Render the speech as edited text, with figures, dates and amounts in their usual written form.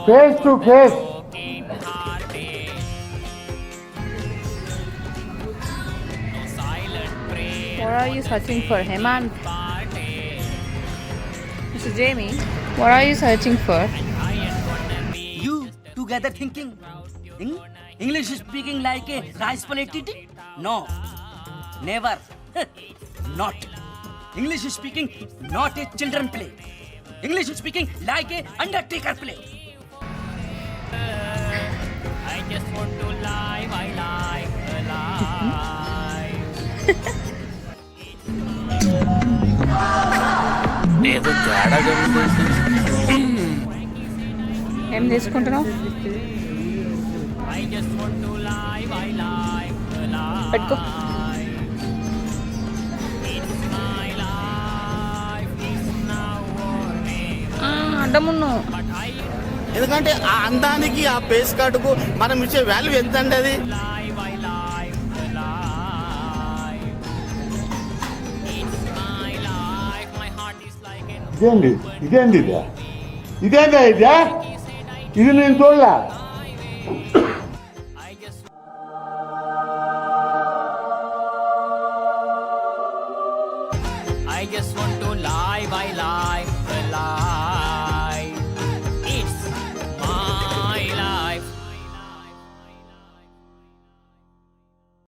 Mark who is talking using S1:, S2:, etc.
S1: Face to face.
S2: What are you searching for, Hemant? Mr. Jamie, what are you searching for?
S3: You together thinking English speaking like a rice plate? No, never. Not. English speaking not a children play. English speaking like a undertaker play. I just want to live, I like alive.
S4: ఏదో తేడా జరుగుతుంది.
S2: ఏం తీసుకుంటున్నావు?
S3: I just want to live, I like alive.
S2: పెట్టుకో.
S3: It's my life, it's now or never.
S2: అడ్డమున్ను.
S3: But I
S4: ఎందుకంటే ఆ అందానికి ఆ పేస్ కార్డుకు మనం ఇచ్చే వాల్యూ ఎంత అండి అది?
S3: live, I like alive. It's my life, my heart is like an
S1: ఇదేంది ఇదేంది ఇదే ఇదేందా ఇదే ఇది నేను చూడలే.
S3: I just want to live, I live.